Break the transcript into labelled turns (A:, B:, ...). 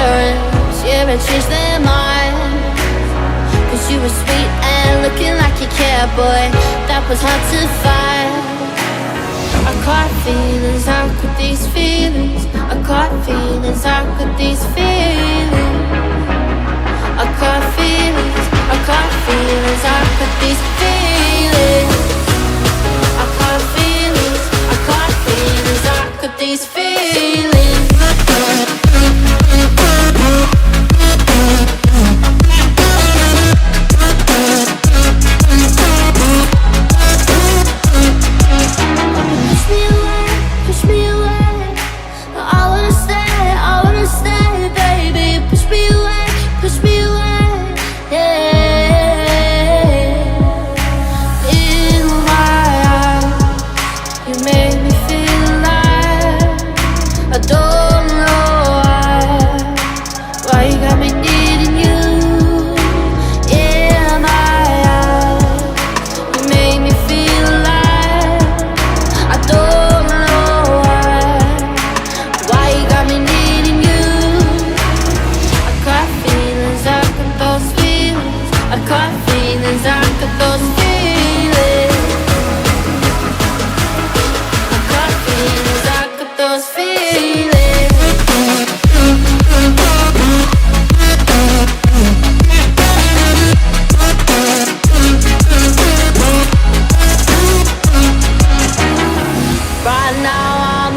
A: girls, yeah, I changed their minds. Cause you were sweet and looking like you cared, boy, that was hard to find. I caught feelings, how could these feelings? I caught feelings, how could these feelings?